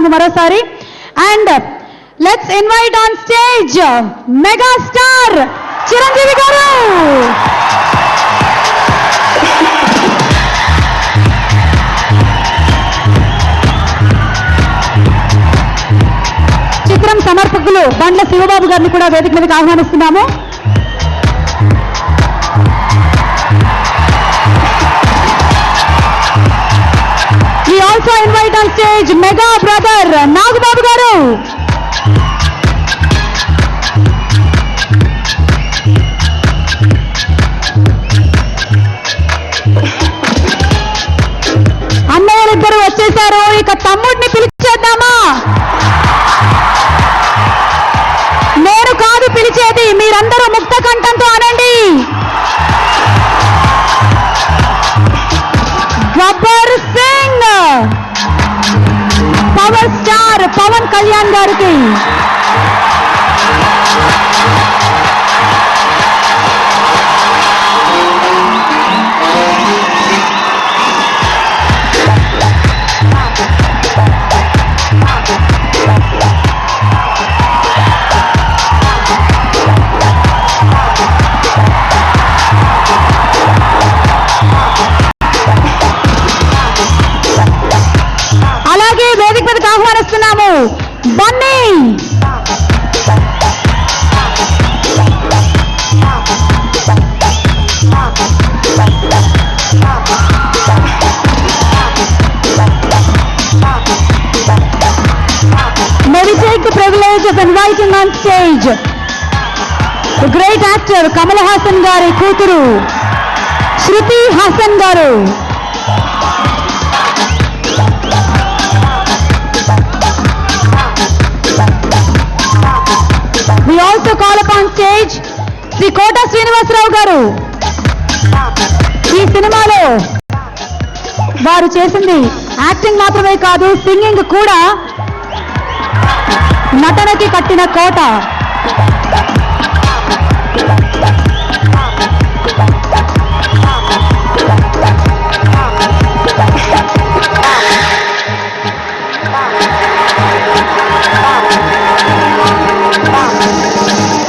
ఆహ్వానిస్తున్నాము మరోసారి. And let's invite on stage megastar Chiranjeevi గారు. చిత్రం సమర్పకులు బండ్ల శివబాబు గారిని కూడా వేదిక మీదకి ఆహ్వానిస్తున్నాము. We also invite on stage Mega brother Nagababu garu. అన్నయ్యలిద్దరూ వచ్చేసారు. ఇక తమ్ముడిని పిలిచేద్దామా? నేను కాదు పిలిచేది, మీరందరూ ముక్త కంఠంతో అనండి. గబ్బర్ సింగ్ పవర్ స్టార్ పవన్ కళ్యాణ్ గారికి. అలాగే వేదిక మీదకి ఆహ్వానిస్తున్నాము Bunny. May we take the privilege of inviting on stage the great actor Kamal Haasan గారి కూతురు శృతి హాసన్ గారు. We also call upon stage Shri కోట శ్రీనివాసరావు గారు. ఈ సినిమాలో వారు చేసింది యాక్టింగ్ మాత్రమే కాదు, సింగింగ్ కూడా. నటనకి కట్టిన కోట.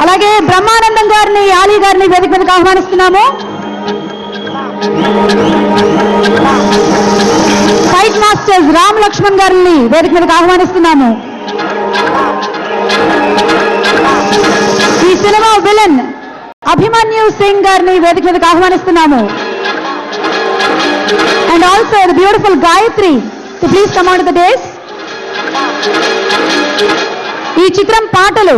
అలాగే బ్రహ్మానందం గారిని, ఆలీ గారిని వేదిక మీదకి ఆహ్వానిస్తున్నాము. ఫైట్ మాస్టర్స్ రామ్ లక్ష్మణ్ గారిని వేదిక మీదకి ఆహ్వానిస్తున్నాము. ఈ సినిమా విలన్ అభిమన్యు సింగ్ గారిని వేదిక మీదకి ఆహ్వానిస్తున్నాము. And also the beautiful Gayatri too please come on to the dais. ఈ చిత్రం పాటలు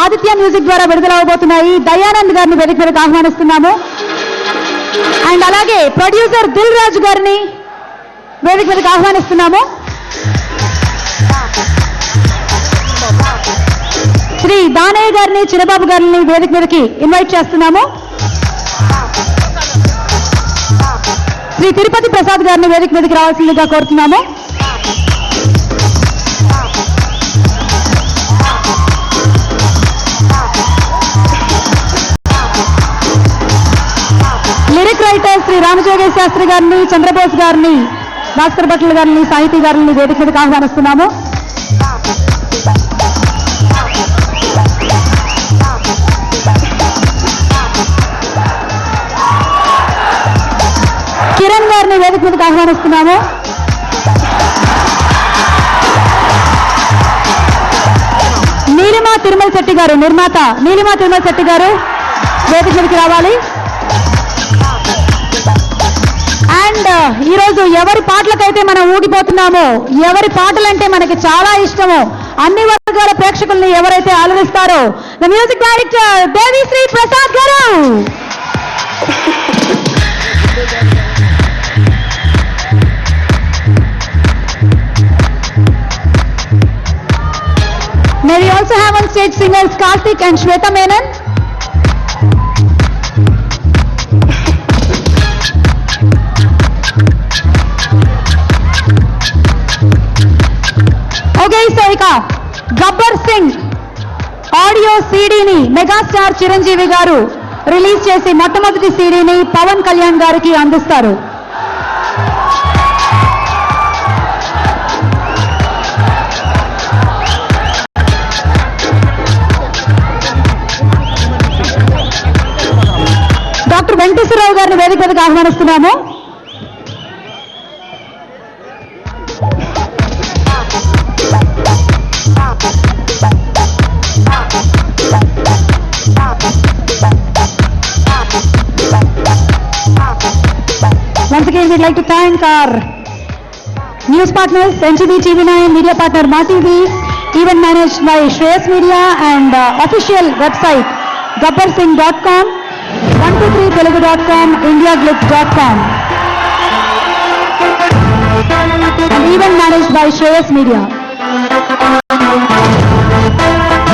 ఆదిత్య మ్యూజిక్ ద్వారా విడుదలవబోతున్నాయి. దయానంద్ గారిని వేదిక మీదకి ఆహ్వానిస్తున్నాము. అండ్ అలాగే ప్రొడ్యూసర్ దిల్ రాజు గారిని వేదిక మీదకి ఆహ్వానిస్తున్నాము. శ్రీ దానయ్య గారిని, చిరబాబు గారిని వేదిక మీదకి ఇన్వైట్ చేస్తున్నాము. శ్రీ తిరుపతి ప్రసాద్ గారిని వేదిక మీదకి రావాల్సిందిగా కోరుతున్నాము. లిరిక్ రైటర్ శ్రీ రామజోగేశ్ శాస్త్రి గారిని, చంద్రబోస్ గారిని, భాస్కర్ భట్ల గారిని, సాహితీ గారిని వేదిక మీదకి ఆహ్వానిస్తున్నాము. కిరణ్ గారిని వేదిక మీదకి ఆహ్వానిస్తున్నాము. నీలిమా తిరుమల శెట్టి గారు, నిర్మాత నీలిమా తిరుమల శెట్టి గారు వేదిక మీదకి రావాలి. అండ్ ఈరోజు ఎవరి పాటలకైతే మనం ఊగిపోతున్నామో, ఎవరి పాటలంటే మనకి చాలా ఇష్టమో, అన్ని వర్గాల ప్రేక్షకుల్ని ఎవరైతే ఆలరిస్తారో, the music director Devi Sri Prasad garu. May we also have on stage singers Karthik and Shweta Menon. Okay, so ఇక గబ్బర్ సింగ్ ఆడియో సీడీని మెగాస్టార్ చిరంజీవి గారు రిలీజ్ చేసి మొట్టమొదటి సీడీని పవన్ కళ్యాణ్ గారికి అందిస్తారు. గారిని వేదిక మీదకి ఆహ్వానిస్తున్నాము. Once again, we'd like to thank our news partners, NTV TV9, media partner MaTV, event managed by Shreyas Media, and official website gabbarsingh.com, 123telugu.com, indiaglitz.com, and event managed by Shreyas Media.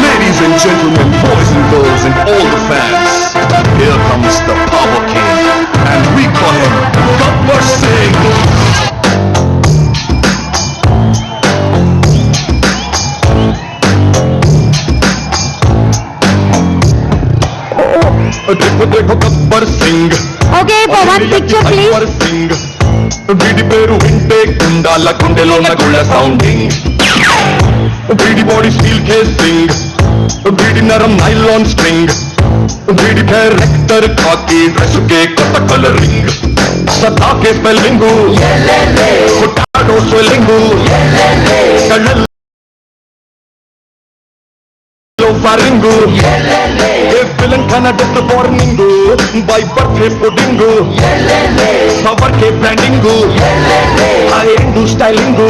Ladies and gentlemen, boys and girls, and all the fans, here comes the Power King, and we call him Gabbar Singh. देखो Gabbar Singh. Okay, for one picture, please. Gabbar Singh వీడి పేరు వింటే కుండాల గుండెలో నగుళ్ళ sounding. వీడి body steel casing, వీడి నరం నైలాన్ స్ట్రింగ్, వీడి క్యారెక్టర్ కాకి డ్రెస్ కే కొత్త కలరింగ్. సదా కే స్పెల్లింగ్ పుట్టాడో స్వెల్లింగ్, కళ్ళల్లో ఫారింగ్, ఏ విలన్ కన్నా డెత్ వార్నింగ్, బై బర్త్ హే పుడింగ్, పవర్ కే బ్రాండింగ్, హై ఎండ్ స్టైలింగ్,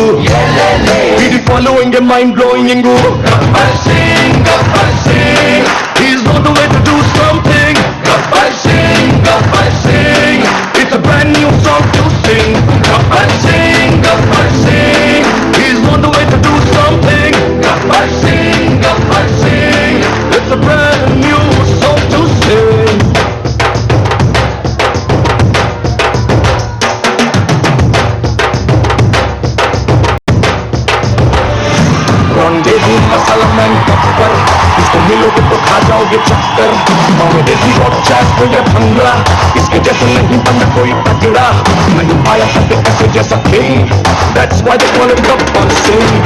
వీడి ఫాలోయింగ్ ఏ mind blowing. Gabbar Singh, Gabbar Singh, he's on the way to do something. Gabbar Singh, Gabbar Singh, it's a brand new song to sing. Gabbar Singh, Gabbar Singh, he's on the way to do something. Gabbar Singh, Gabbar Singh, it's a brand new song to sing. Rendezvous masala man Gabbar, इसको मिलोगे तो खा जाओगे चक्कर. अंग्रेजी और jazz में ये भंगड़ा, इसके जैसे नहीं बनना कोई तगड़ा. नहीं आया सबके ऐसे जैसा king, that's why they call him Gabbar Singh.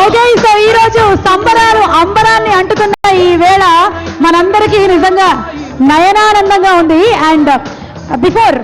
Okay, so ఈ రోజు సంబరాలు అంబరాన్ని అంటుకున్న ఈ వేళ మనందరికీ నిజంగా నయనానందంగా ఉంది. And before